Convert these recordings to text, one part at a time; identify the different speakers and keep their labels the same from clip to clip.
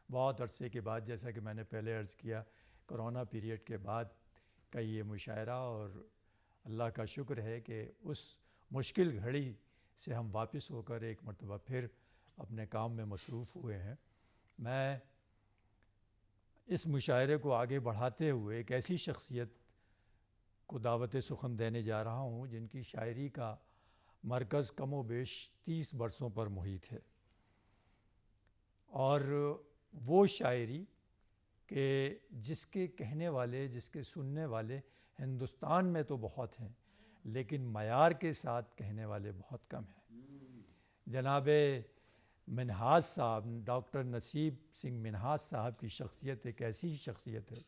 Speaker 1: बहुत अरसे के बाद, जैसा कि मैंने पहले अर्ज़ किया, कोरोना पीरियड के बाद का ये मुशायरा, और अल्लाह का शुक्र है कि उस मुश्किल घड़ी से हम वापस होकर एक मरतबा फिर अपने काम में मसरूफ़ हुए हैं। मैं इस मुशायरे को आगे बढ़ाते हुए एक ऐसी शख्सियत को दावत सुखन देने जा रहा हूँ जिनकी शायरी का मरकज़ कम व बेश 30 बरसों पर मुहित है, और वो शायरी के जिसके कहने वाले, जिसके सुनने वाले हिंदुस्तान में तो बहुत हैं, लेकिन मयार के साथ कहने वाले बहुत कम हैं। जनाबे मिन्हाज साहब, डॉक्टर नसीब सिंह मिन्हाज साहब की शख्सियत एक ऐसी शख्सियत है,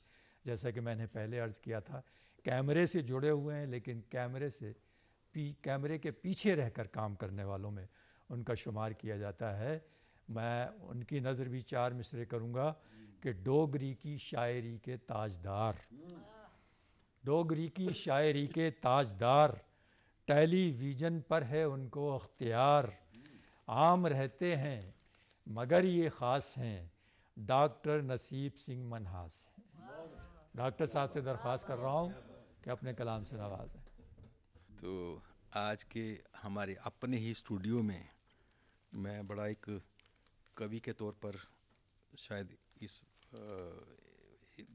Speaker 1: जैसा कि मैंने पहले अर्ज़ किया था, कैमरे से जुड़े हुए हैं, लेकिन कैमरे के पीछे रहकर काम करने वालों में उनका शुमार किया जाता है। मैं उनकी नज़र भी 4 मिसरे करूँगा कि डोगरी की शायरी के ताजदार, डोगरी की शायरी के ताजदार, टेलीविज़न पर है उनको अख्तियार, आम रहते हैं मगर ये ख़ास हैं, डॉक्टर नसीब सिंह मिन्हाज हैं। डॉक्टर साहब से दरख्वास्त कर रहा हूँ कि अपने कलाम से नवाजें।
Speaker 2: तो आज के हमारे अपने ही स्टूडियो में मैं बड़ा एक कवि के तौर पर शायद इस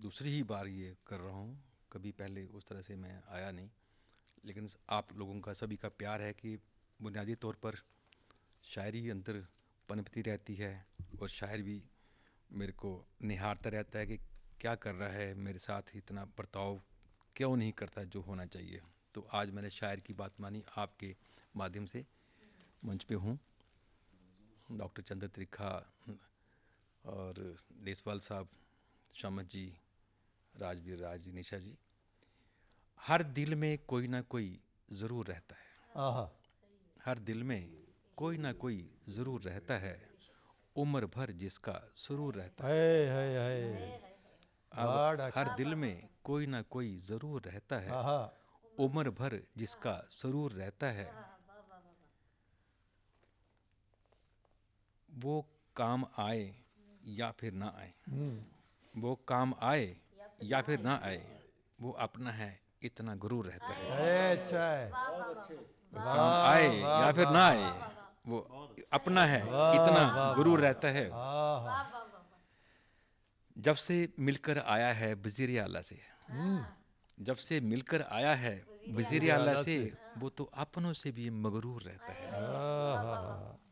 Speaker 2: दूसरी ही बार ये कर रहा हूँ। कभी पहले उस तरह से मैं आया नहीं, लेकिन आप लोगों का सभी का प्यार है कि बुनियादी तौर पर शायरी अंदर पनपती रहती है, और शायर भी मेरे को निहारता रहता है कि क्या कर रहा है मेरे साथ, इतना बर्ताव क्यों नहीं करता जो होना चाहिए। तो आज मैंने शायर की बात मानी, आपके माध्यम से मंच पे हूँ। डॉक्टर चंद्र त्रिखा और देसवाल साहब, शमत जी, राजवीर राज, निशा जी, हर दिल में कोई ना कोई ज़रूर रहता है। हर दिल में कोई ना कोई ज़रूर रहता है, उम्र भर जिसका सुरूर रहता है। अब हर दिल में कोई ना कोई ज़रूर रहता है, उम्र भर जिसका सुरूर रहता है। वो काम आए या फिर ना आए, वो काम आए या फिर ना आए, वो अपना है इतना गुरूर रहता है।
Speaker 1: अच्छा है।
Speaker 2: काम आए या फिर ना आए, वो अपना है इतना गुरूर रहता है। जब से मिलकर आया है वज़ीर आला से, जब से मिलकर आया है वज़ीर आला से, वो तो अपनों से भी मगरूर रहता है,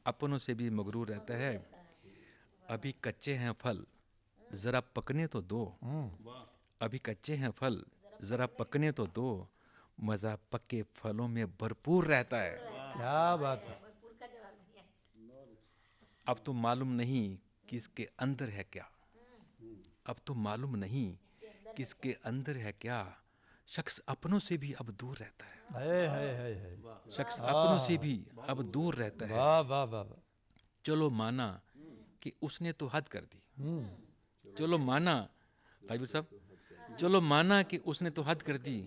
Speaker 2: अपनों से भी मगरूर रहता है। अभी कच्चे हैं फल ज़रा पकने तो दो, अभी कच्चे हैं फल ज़रा पकने तो दो, मज़ा पक्के फलों में भरपूर रहता है।
Speaker 1: क्या बात है।
Speaker 2: अब तो मालूम नहीं कि इसके अंदर है क्या, अब तो मालूम नहीं कि इसके अंदर है क्या, शख्स अपनों से भी अब दूर रहता है। शख्स अपनों से भी अब दूर रहता है।
Speaker 1: वाह वाह वाह।
Speaker 2: चलो माना कि उसने तो हद कर दी, चलो माना, राजवीर साहब, चलो माना कि उसने तो हद कर दी,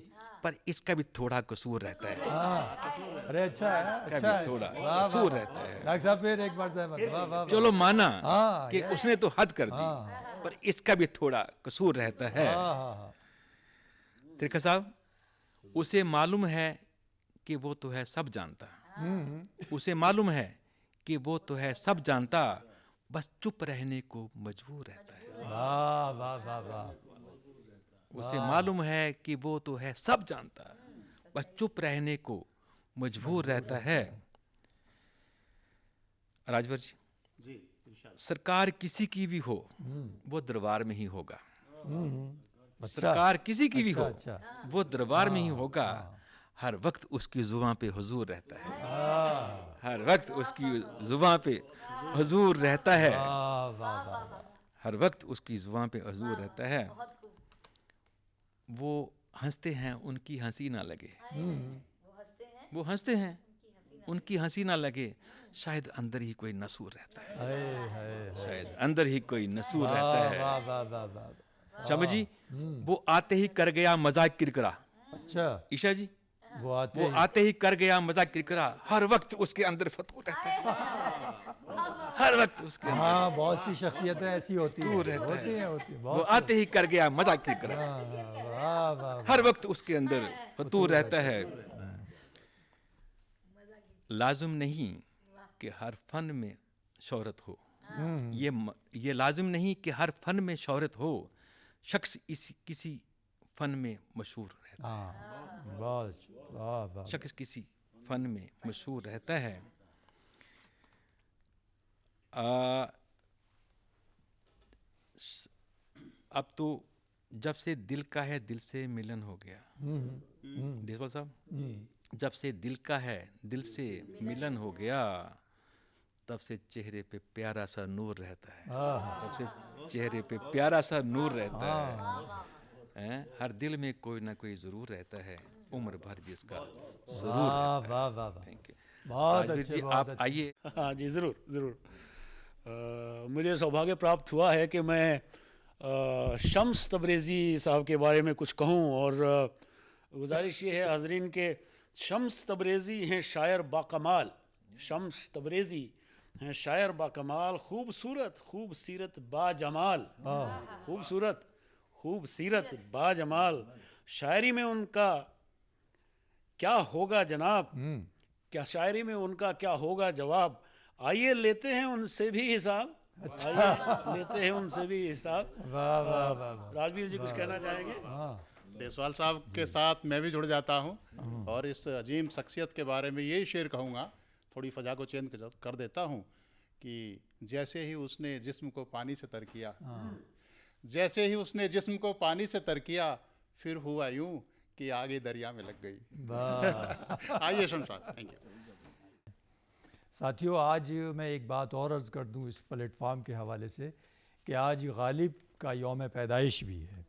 Speaker 2: पर इसका भी थोड़ा कसूर रहता है।
Speaker 1: अरे अच्छा है,
Speaker 2: इसका
Speaker 1: अच्छा
Speaker 2: भी
Speaker 1: है,
Speaker 2: थोड़ा
Speaker 1: वाह,
Speaker 2: कसूर
Speaker 1: वाह,
Speaker 2: रहता है।
Speaker 1: डॉक्टर साहब फिर एक बार से वाह वाह।
Speaker 2: चलो माना कि
Speaker 1: yes.
Speaker 2: उसने तो हद कर दी, पर इसका भी थोड़ा कसूर रहता है। त्रिखा साहब, उसे मालूम है कि वो तो है सब जानता, उसे मालूम है कि वो तो है सब जानता, बस चुप रहने को मजबूर रहता है।
Speaker 1: वाह वाह वाह वाह।
Speaker 2: उसे मालूम है कि वो तो है सब जानता, बस चुप रहने को मजबूर रहता है। राजवर जी, सरकार किसी की भी हो वो दरबार में ही होगा, सरकार किसी की भी हो वो दरबार में ही होगा, हर वक्त उसकी जुबान पे हुजूर रहता है, हर वक्त उसकी जुबान पे हुजूर रहता है, हर वक्त उसकी जुबान पे हुजूर रहता है। वो हंसते हैं उनकी हंसी ना लगे, वो हंसते हैं उनकी हंसी ना लगे, शायद अंदर ही कोई नसूर रहता है, शायद अंदर ही कोई नसूर रहता है। शमा जी, वो आते ही कर गया मजाक किरकिरा।
Speaker 1: अच्छा
Speaker 2: ईशा जी,
Speaker 1: वो आते
Speaker 2: वो
Speaker 1: ही
Speaker 2: आते ही कर गया मजा किरकिरा, हर वक्त उसके अंदर फतूर रहता है, हर वक्त उसके अंदर
Speaker 1: हाँ, बहुत सी शख्सियतें ऐसी होती हैं,
Speaker 2: रहता
Speaker 1: होती
Speaker 2: है।
Speaker 1: हैं, होती हैं,
Speaker 2: वो
Speaker 1: बहुत
Speaker 2: आते ही कर गया मजा किरकिरा,
Speaker 1: हाँ, वाह वाह वाह।
Speaker 2: हर वक्त उसके अंदर फतूर रहता है। लाजुम नहीं कि हर फन में शोहरत हो, ये लाजिम नहीं कि हर फन में शोहरत हो, शख्स किसी फन में मशहूर रहता
Speaker 1: हाँ, बहुत वाह वाह।
Speaker 2: है, शख्स किसी फन में मशहूर रहता है। अब तो जब से दिल का है दिल से मिलन हो गया, देशपाल साहब, जब से दिल का है दिल से मिलन हो गया, तब से चेहरे पे प्यारा सा नूर रहता है, तब से चेहरे पे प्यारा सा नूर रहता है। हर दिल में कोई ना कोई जरूर रहता है, उम्र भर जिसका जरूर
Speaker 1: वाह
Speaker 2: रहता
Speaker 1: वाह वाह वाह।
Speaker 2: है। Thank you.
Speaker 1: बहुत
Speaker 2: राजवीर
Speaker 1: अच्छे,
Speaker 2: जी,
Speaker 1: बहुत
Speaker 2: आप
Speaker 1: अच्छे।
Speaker 2: आइए।
Speaker 3: हाँ जी, ज़रूर ज़रूर। मुझे सौभाग्य प्राप्त हुआ है कि मैं शम्स तबरेज़ी साहब के बारे में कुछ कहूँ, और गुजारिश ये है हाज़रीन के शम्स तबरेज़ी हैं शायर बाकमाल, शम्स तबरेज़ी हैं शायर बाकमाल, खूबसूरत खूब सीरत बाजमाल, खूबसूरत खूब सीरत बाजमाल, शायरी में उनका क्या होगा जनाब, क्या शायरी में उनका क्या होगा जवाब, आइए लेते हैं उनसे भी हिसाब, आइए लेते हैं उनसे भी हिसाब।
Speaker 1: वाह वाह वाह वाह।
Speaker 3: राजवीर जी कुछ कहना चाहेंगे?
Speaker 4: देसवाल साहब के साथ मैं भी जुड़ जाता हूँ और इस अजीम शख्सियत के बारे में यही शेर कहूँगा, थोड़ी फ़ज़ा को चेंज कर देता हूँ कि जैसे ही उसने जिस्म को पानी से तर किया, जैसे ही उसने जिस्म को पानी से तर किया, फिर हुआ यूं कि आगे दरिया में लग गई।
Speaker 1: वाह।
Speaker 4: आइए शम्स साहब, थैंक यू।
Speaker 1: साथियों, आज मैं एक बात और अर्ज़ कर दूं इस प्लेटफार्म के हवाले से कि आज गालिब का यौम पैदाइश भी है,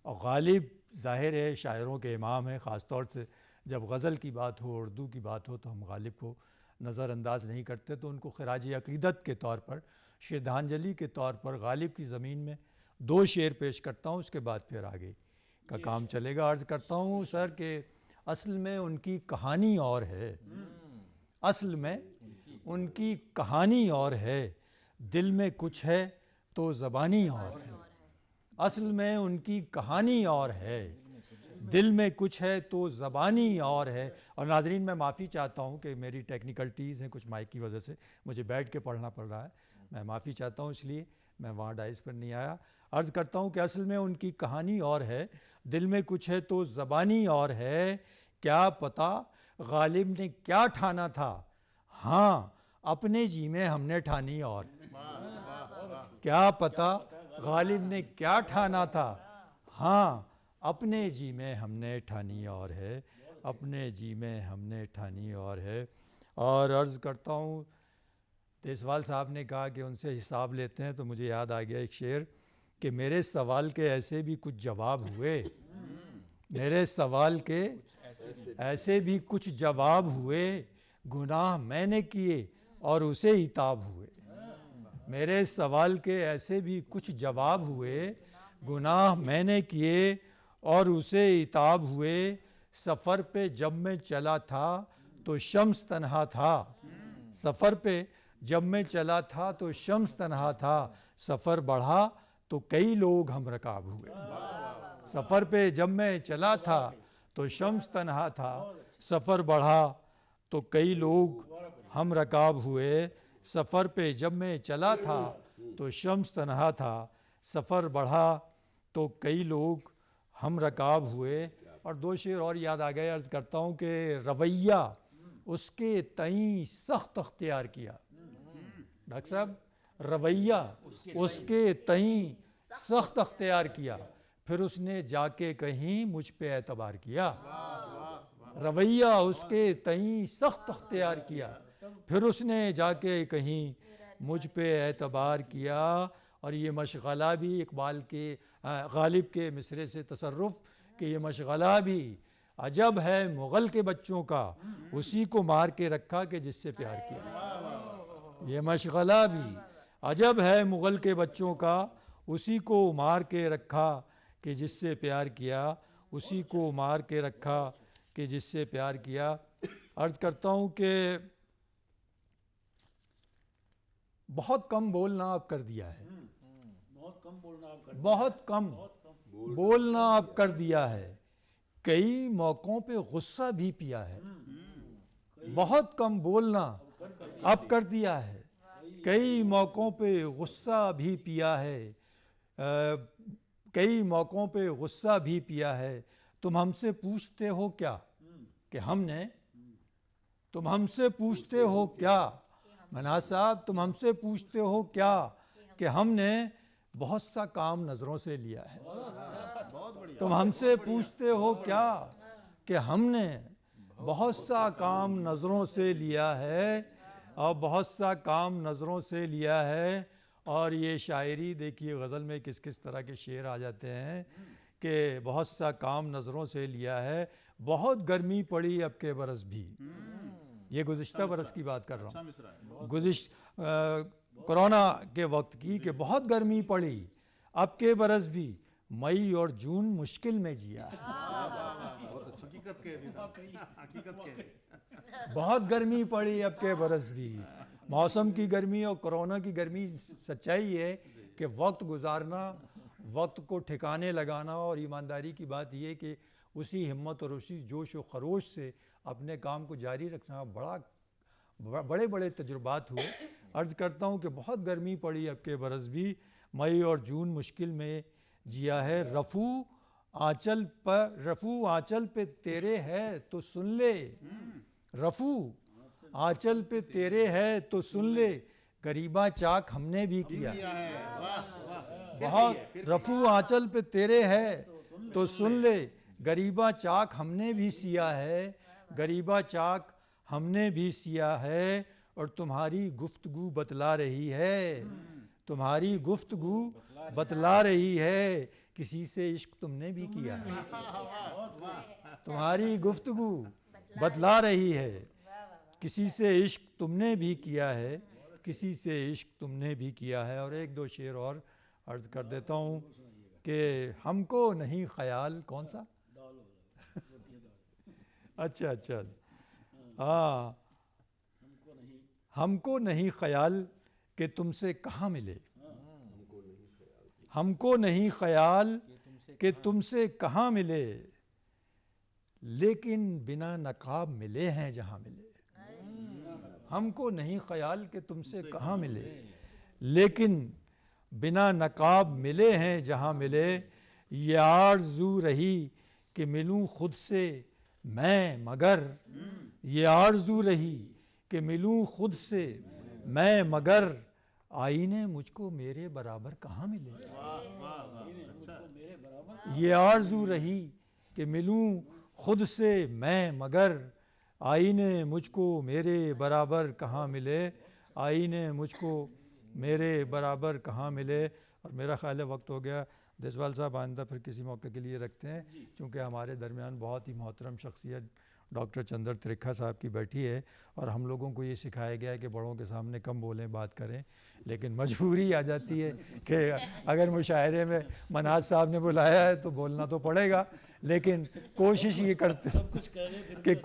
Speaker 1: और गालिब ज़ाहिर है शायरों के इमाम हैं। ख़ास तौर से जब गज़ल की बात हो, उर्दू की बात हो, तो हम गालिब को नज़रअंदाज नहीं करते, तो उनको खराज अक़ीदत के तौर पर, श्रद्धांजलि के तौर पर गालिब की ज़मीन में 2 शेर पेश करता हूँ, उसके बाद फिर आगे का काम चलेगा। अर्ज़ करता हूँ सर कि असल में उनकी कहानी और है, असल में उनकी कहानी और है, दिल में कुछ है तो ज़बानी और है, असल में उनकी कहानी और है, दिल में कुछ है तो ज़बानी और है। और नाज़रीन, मैं माफ़ी चाहता हूँ कि मेरी टेक्निकलिटीज़ हैं कुछ, माइक की वजह से मुझे बैठ के पढ़ना पड़ रहा है, मैं माफ़ी चाहता हूँ, इसलिए मैं वहाँ डाइस पर नहीं आया। अर्ज़ करता हूँ कि असल में उनकी कहानी और है, दिल में कुछ है तो ज़बानी और है, क्या पता गालिब ने क्या ठाना था, हाँ अपने जी में हमने ठानी और है। क्या पता गालिब ने क्या ठाना था, हाँ अपने जी में हमने ठानी और है, अपने जी में हमने ठानी और है। और अर्ज़ करता हूँ, देसवाल साहब ने कहा कि उनसे हिसाब लेते हैं, तो मुझे याद आ गया एक शेर कि मेरे सवाल के ऐसे भी कुछ जवाब हुए, मेरे सवाल के ऐसे भी कुछ जवाब हुए, गुनाह मैंने किए और उसे इताब हुए। मेरे सवाल के ऐसे भी कुछ जवाब हुए, गुनाह मैंने किए और उसे इताब हुए। सफ़र पे जब मैं चला था तो शम्स तन्हा था, सफ़र पे जब मैं चला था तो शम्स तन्हा था, सफ़र बढ़ा तो कई लोग हम रकाब हुए। सफ़र पे जब मैं चला था तो शम्स तन्हा था, सफ़र बढ़ा तो कई लोग हम रकाब हुए। सफ़र पे जब मैं चला था तो शम्स तन्हा था, सफ़र बढ़ा तो कई लोग हम रकाब हुए। और 2 शेर और याद आ गए, अर्ज़ करता हूँ कि रवैया उसके तईं सख्त अख्तियार किया, डॉक्टर साहब रवैया उसके तईं सख्त अख्तियार किया, फिर उसने जाके कहीं मुझ पे एतबार किया। रवैया उसके तईं सख्त अख्तियार किया, फिर उसने जाके कहीं मुझ पे एतबार किया। और ये मशगला भी इकबाल के गालिब के मिसरे से तसर्रुफ़ कि ये मशगला भी अजब है मुग़ल के बच्चों का, उसी को मार के रखा कि जिससे प्यार किया। ये मशगला भी अजब है मुग़ल के बच्चों का, उसी को मार के रखा कि जिससे प्यार किया, उसी को मार के रखा कि जिससे प्यार किया। अर्ज़ करता हूँ कि बहुत कम बोलना आप कर दिया है,
Speaker 3: बहुत कम बोलना आप कर
Speaker 1: बहुत कम बोलना आप कर दिया है, कई मौक़ों पे गुस्सा भी पिया है। बहुत कम बोलना अब कर दिया है, कई मौक़ों पे गुस्सा भी पिया है, कई मौक़ों पे गुस्सा भी पिया है। तुम हमसे पूछते हो क्या कि हमने, तुम हमसे पूछते हो क्या मनाज साहब, तुम हमसे पूछते हो क्या कि हमने बहुत सा काम नज़रों से लिया है। तुम हमसे पूछते हो क्या कि हमने बहुत सा काम नज़रों से लिया है, और बहुत सा काम नज़रों से लिया है। और ये शायरी देखिए, गज़ल में किस किस तरह के शेर आ जाते हैं कि बहुत सा काम नज़रों से लिया है, बहुत गर्मी पड़ी अब के बरस भी। ये गुज़िश्ता बरस की बात कर रहा हूँ, कोरोना के वक्त की, कि बहुत गर्मी पड़ी अब के बरस भी, मई और जून मुश्किल में जिया है। बहुत गर्मी पड़ी अब के बरस भी, मौसम की गर्मी और कोरोना की गर्मी। सच्चाई है कि वक्त गुजारना, वक्त को ठिकाने लगाना, और ईमानदारी की बात यह कि उसी हिम्मत और उसी जोश और ख़रोश से अपने काम को जारी रखना, बड़े बड़े तजुर्बात हुए। अर्ज़ करता हूँ कि बहुत गर्मी पड़ी अब के बरस भी, मई और जून मुश्किल में जिया है। रफ़ू आंचल पे तेरे है तो सुन ले, रफ़ू आंचल पे तेरे है तो सुन ले, गरीबा चाक हमने भी किया है। बहुत रफ़ू आंचल पे तेरे है तो सुन ले, गरीबा चाक हमने भी सिया है, गरीबा चाक हमने भी सिया है। और तुम्हारी गुफ्तगू बतला रही है, तुम्हारी गुफ्तगू बतला रही है, किसी से इश्क तुमने भी किया है। तुम्हारी गुफ्तगू बतला रही है, किसी से इश्क तुमने भी किया है, किसी से इश्क तुमने भी किया है। और एक दो शेर और अर्ज़ कर देता हूँ कि हमको नहीं ख्याल, कौन सा अच्छा हाँ, हमको नहीं ख्याल कि तुमसे कहाँ मिले, हमको नहीं ख्याल कि तुमसे कहाँ मिले, लेकिन बिना नकाब मिले हैं जहाँ मिले। हमको नहीं ख्याल कि तुमसे कहाँ मिले, लेकिन बिना नकाब मिले हैं जहाँ मिले। ये आरज़ू रही कि मिलूँ खुद से मैं मगर, ये आरज़ू रही कि मिलूँ खुद से मैं मगर, आईने मुझको मेरे बराबर कहाँ मिले। ये आरज़ू रही कि मिलूँ खुद से मैं मगर, आईने मुझको मेरे बराबर कहाँ मिले, आईने मुझको मेरे बराबर कहाँ मिले। और मेरा ख़्याल है वक्त हो गया। देसवाल साहब आइंदा फिर किसी मौके के लिए रखते हैं, क्योंकि हमारे दरमियान बहुत ही मोहतरम शख्सियत डॉक्टर चंद्र त्रिखा साहब की बैठी है, और हम लोगों को ये सिखाया गया है कि बड़ों के सामने कम बोलें, बात करें, लेकिन मजबूरी आ जाती है कि अगर मुशायरे में मनाज साहब ने बुलाया है तो बोलना तो पड़ेगा। लेकिन कोशिश ये करते कि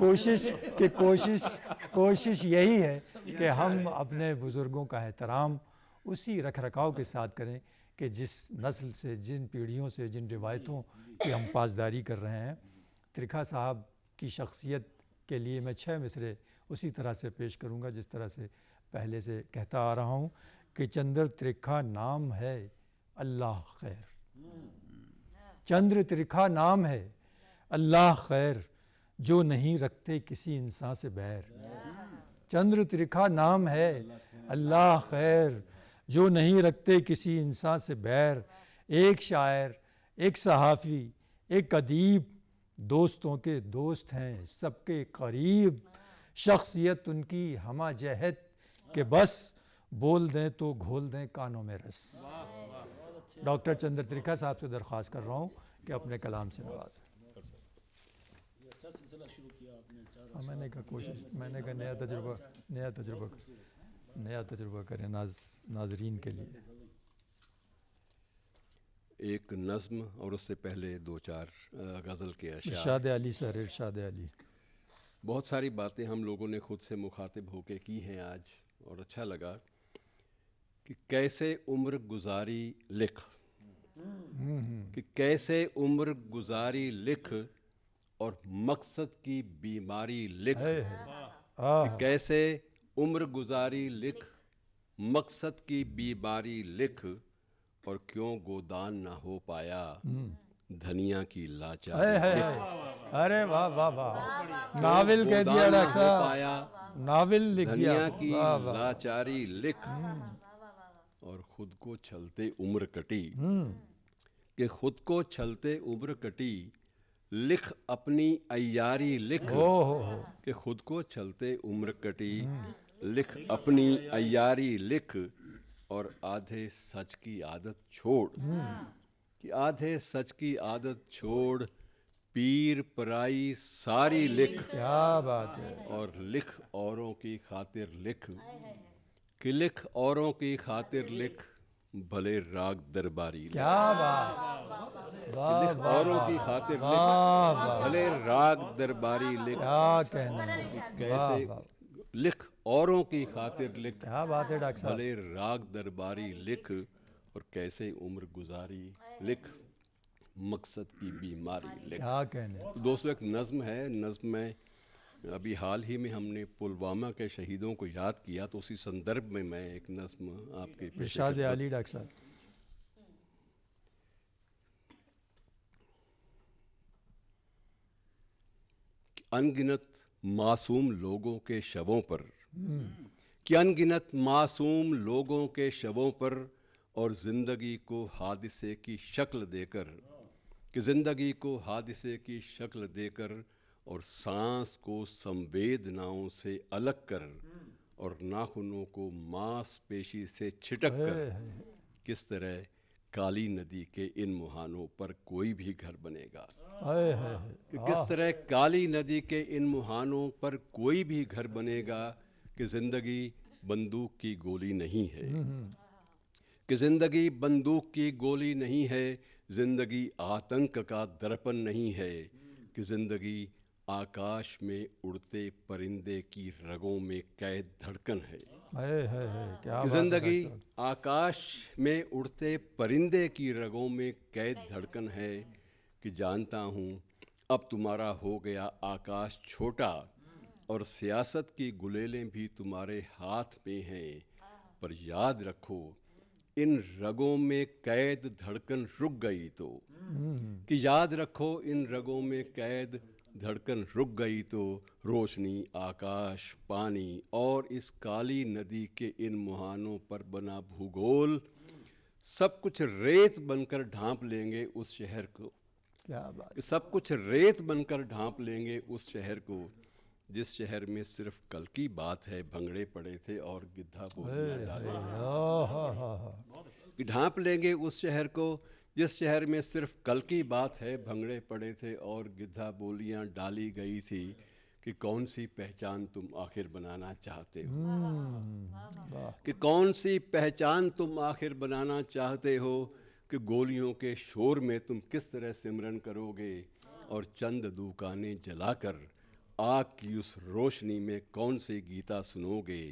Speaker 1: कोशिश यही है कि हम अपने बुज़ुर्गों का एहतराम उसी रख रखाव के साथ करें कि जिस नस्ल से, जिन पीढ़ियों से, जिन रिवायतों की हम पासदारी कर रहे हैं। त्रिखा साहब की शख्सियत के लिए मैं 6 मिसरे उसी तरह से पेश करूँगा जिस तरह से पहले से कहता आ रहा हूँ कि चंद्र त्रिखा नाम है अल्लाह खैर, चंद्र त्रिखा नाम है अल्लाह खैर, जो नहीं रखते किसी इंसान से बैर। चंद्र त्रिखा नाम है अल्लाह खैर, जो नहीं रखते किसी इंसान से बैर। एक शायर, एक सहाफ़ी, एक अदीब, दोस्तों के दोस्त हैं सबके करीब, शख्सियत उनकी हमा जहद के बस, बोल दें तो घोल दें कानों में रस। डॉक्टर चंद्र त्रिखा साहब से दरख्वास्त कर रहा हूँ कि अपने कलाम से नवाजें। मैंने कहा कोशिश, मैंने कहा नया तजुर्बा करें नाजरीन के लिए।
Speaker 5: एक नज़्म और उससे पहले दो चार गज़ल के अशआर।
Speaker 1: इरशाद अली सर, इरशाद अली।
Speaker 5: बहुत सारी बातें हम लोगों ने खुद से मुखातिब होके की हैं आज, और अच्छा लगा कि कैसे उम्र गुजारी लिख, कि कैसे उम्र गुजारी लिख और मकसद की बीमारी लिख, कि कैसे उम्र गुजारी लिख मकसद की बीमारी लिख, और क्यों गोदान ना हो पाया धनिया की लाचारी लिख।
Speaker 1: अरे वाह वाह वाह, नावल कह दिया
Speaker 5: गोदान ना
Speaker 1: डॉक्टर
Speaker 5: हो
Speaker 1: साहब,
Speaker 5: पाया
Speaker 1: नावल लिख दिया।
Speaker 5: धनिया की
Speaker 1: वाह वाह।
Speaker 5: लाचारी लिख, और खुद को छलते उम्र कटी, कि खुद को छलते उम्र कटी, लिख अपनी अय्यारी लिख, कि खुद को छलते उम्र कटी, लिख अपनी अय्यारी लिख, और आधे सच की आदत छोड़, कि आधे सच की आदत छोड़, पीर पराई सारी लिख,
Speaker 1: क्या बात है।
Speaker 5: और लिख औरों की खातिर लिख, कि लिख औरों की खातिर लिख, भले राग दरबारी लिख।
Speaker 1: क्या बात, वाह
Speaker 5: लिख
Speaker 1: वाह
Speaker 5: औरों
Speaker 1: वाह,
Speaker 5: की खातिर
Speaker 1: वाह
Speaker 5: लिख,
Speaker 1: वाह,
Speaker 5: भले राग दरबारी लिख।
Speaker 1: क्या कहना,
Speaker 5: कैसे
Speaker 1: वाह,
Speaker 5: लिख औरों की खातिर लिख,
Speaker 1: क्या बात है डॉक्टर साहब।
Speaker 5: भले राग दरबारी लिख, और कैसे उम्र गुजारी लिख मकसद की बीमारी लिख।
Speaker 1: क्या कहने।
Speaker 5: तो दोस्तों, एक नज़्म है, नज़्म में अभी हाल ही में हमने पुलवामा के शहीदों को याद किया, तो उसी संदर्भ में मैं एक नज़्म आपके पेश
Speaker 1: इरशाद अली डॉक्टर साहब।
Speaker 5: अनगिनत मासूम लोगों के शवों पर, कि अनगिनत मासूम लोगों के शवों पर, और ज़िंदगी को हादिसे की शक्ल देकर, कि ज़िंदगी को हादिसे की शक्ल देकर, और सांस को संवेदनाओं से अलग कर, और नाखूनों को मांसपेशी से छिटक कर, किस तरह काली नदी के इन मुहानों पर कोई भी घर बनेगा। कि किस तरह काली नदी के इन मुहानों पर कोई भी घर बनेगा, कि ज़िंदगी बंदूक की गोली नहीं है, कि ज़िंदगी बंदूक की गोली नहीं है, ज़िंदगी आतंक का दर्पण नहीं है, कि ज़िंदगी आकाश में उड़ते परिंदे की रगों में कैद धड़कन है।
Speaker 1: क्या
Speaker 5: कि
Speaker 1: बात है
Speaker 5: ज़िंदगी
Speaker 1: डॉक्टर साहब।
Speaker 5: आकाश में उड़ते परिंदे की रगों में कैद धड़कन है, कि जानता हूँ अब तुम्हारा हो गया आकाश छोटा, और सियासत की गुलेलें भी तुम्हारे हाथ में हैं, पर याद रखो इन रगों में कैद धड़कन रुक गई तो, कि याद रखो इन रगों में कैद धड़कन रुक गई तो, रोशनी आकाश पानी और इस काली नदी के इन मुहानों पर बना भूगोल सब कुछ रेत बनकर ढांप लेंगे उस शहर को।
Speaker 1: क्या बात।
Speaker 5: सब कुछ रेत बनकर ढांप लेंगे उस शहर को, जिस शहर में सिर्फ कल की बात है भंगड़े पड़े थे और गिद्धा बोलियां डाली। ढांप लेंगे उस शहर को जिस शहर में सिर्फ कल की बात है भंगड़े पड़े थे और गिद्धा बोलियां डाली गई थी, कि कौन सी पहचान तुम आखिर बनाना चाहते हो, कि कौन सी पहचान तुम आखिर बनाना चाहते हो, कि गोलियों के शोर में तुम किस तरह सिमरन करोगे और चंद दुकानें जलाकर आग की उस रोशनी में कौन सी गीता सुनोगे,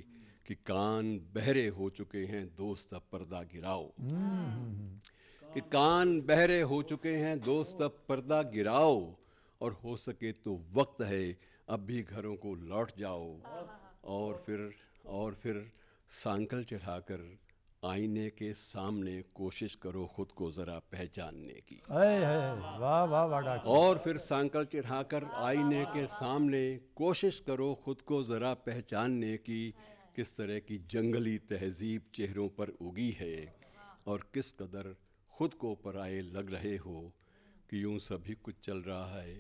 Speaker 5: कि कान बहरे हो चुके हैं दोस्त अब पर्दा गिराओ, कि कान बहरे हो चुके हैं दोस्त अब पर्दा गिराओ, और हो सके तो वक्त है अब भी घरों को लौट जाओ, और फिर सांकल चढ़ाकर आईने के सामने कोशिश करो खुद को ज़रा पहचानने की।
Speaker 1: वाह वाह वाह डॉक्टर।
Speaker 5: और फिर सांकल चढ़ाकर आईने के सामने कोशिश करो खुद को ज़रा पहचानने की, किस तरह की जंगली तहजीब चेहरों पर उगी है और किस कदर खुद को पराये लग रहे हो, कि यूं सभी कुछ चल रहा है,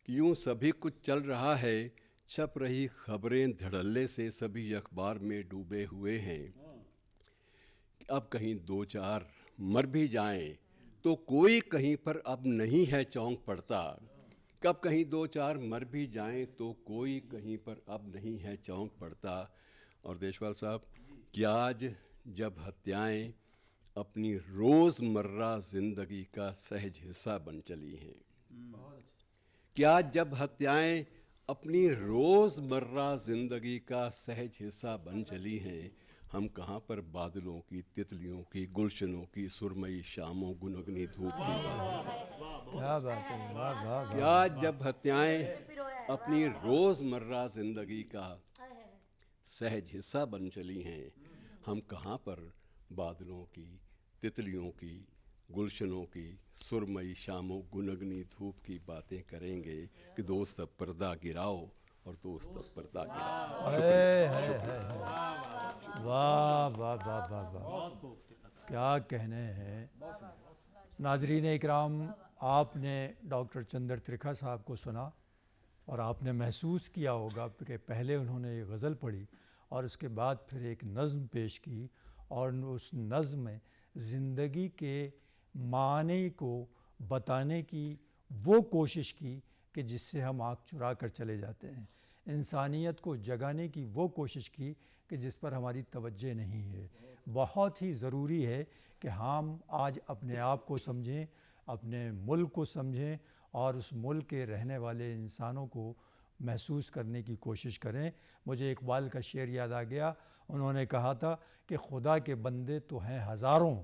Speaker 5: कि यूं सभी कुछ चल रहा है, छप रही खबरें धड़ल्ले से सभी अखबार में डूबे हुए हैं, अब कहीं दो चार मर भी जाएं तो कोई कहीं पर अब नहीं है चौंक पड़ता, कब कहीं दो चार मर भी जाएं तो कोई कहीं पर अब नहीं है चौंक पड़ता। और देशपाल साहब, कि आज जब हत्याएं अपनी रोज़मर्रा ज़िंदगी का सहज हिस्सा बन चली हैं। क्या जब हत्याएं अपनी रोज़मर्रा ज़िंदगी का सहज हिस्सा बन चली हैं, हम कहाँ पर बादलों की, तितलियों की, गुलशनों की, सुरमई शामों, गुनगुनी धूप की?
Speaker 1: क्या बात है, वाह वाह वाह।
Speaker 5: क्या जब हत्याएं अपनी रोज़मर्रा ज़िंदगी का सहज हिस्सा बन चली हैं, हम कहाँ पर बादलों की, तितलियों की, गुलशनों की, सुरमई शामों, गुनगनी धूप की बातें करेंगे कि दोस्त अब पर्दा गिराओ और दोस्त अब पर्दा गिराओ।
Speaker 1: है। वाह वाह वाह वाह वाह, क्या कहने हैं। नाजरीन इकराम, आपने डॉक्टर चंद्र त्रिखा साहब को सुना और आपने महसूस किया होगा कि पहले उन्होंने ये गज़ल पढ़ी और उसके बाद फिर एक नज़्म पेश की और उस नज़्म में ज़िंदगी के माने को बताने की वो कोशिश की कि जिससे हम आँख चुरा कर चले जाते हैं, इंसानियत को जगाने की वो कोशिश की कि जिस पर हमारी तवज्जो नहीं है। बहुत ही ज़रूरी है कि हम आज अपने आप को समझें, अपने मुल्क को समझें और उस मुल्क के रहने वाले इंसानों को महसूस करने की कोशिश करें। मुझे इकबाल का शेर याद आ गया, उन्होंने कहा था कि खुदा के बंदे तो हैं हज़ारों,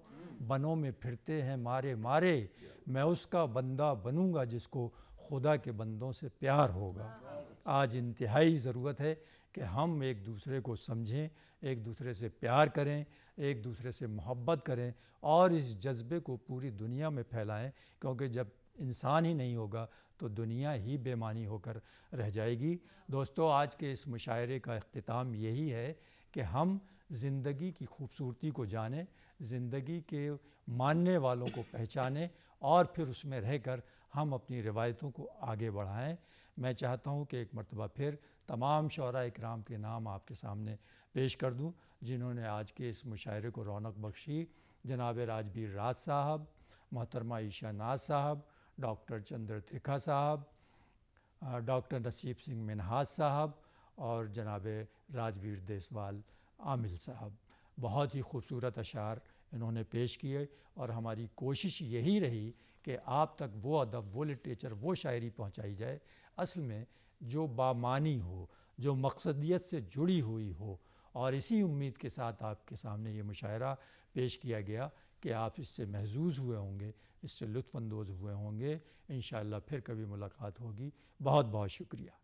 Speaker 1: बनों में फिरते हैं मारे मारे, मैं उसका बंदा बनूंगा जिसको खुदा के बंदों से प्यार होगा। आज इंतहाई ज़रूरत है कि हम एक दूसरे को समझें, एक दूसरे से प्यार करें, एक दूसरे से मोहब्बत करें और इस जज्बे को पूरी दुनिया में फैलाएं, क्योंकि जब इंसान ही नहीं होगा तो दुनिया ही बेमानी होकर रह जाएगी। दोस्तों, आज के इस मुशायरे का इख्तिताम यही है कि हम ज़िंदगी की खूबसूरती को जानें, ज़िंदगी के मानने वालों को पहचानें और फिर उसमें रहकर हम अपनी रिवायतों को आगे बढ़ाएं। मैं चाहता हूं कि एक मरतबा फिर तमाम शोरा इकराम के नाम आपके सामने पेश कर दूं जिन्होंने आज के इस मुशायरे को रौनक बख्शी। जनाब राजबीर राज साहब, मोहतरमा ईशा नाज साहब, डॉक्टर चंद्र त्रिखा साहब, डॉक्टर नसीब सिंह मिनहाज साहब और जनाब राजबीर देसवाल आमिल साहब। बहुत ही खूबसूरत अशार इन्होंने पेश किए और हमारी कोशिश यही रही कि आप तक वो अदब, वो लिटरेचर, वो शायरी पहुंचाई जाए असल में जो बामानी हो, जो मकसदियत से जुड़ी हुई हो। और इसी उम्मीद के साथ आपके सामने ये मुशायरा पेश किया गया कि आप इससे महजूज़ हुए होंगे, इससे लुत्फ़अंदोज़ हुए होंगे। इंशाअल्लाह फिर कभी मुलाकात होगी। बहुत बहुत शुक्रिया।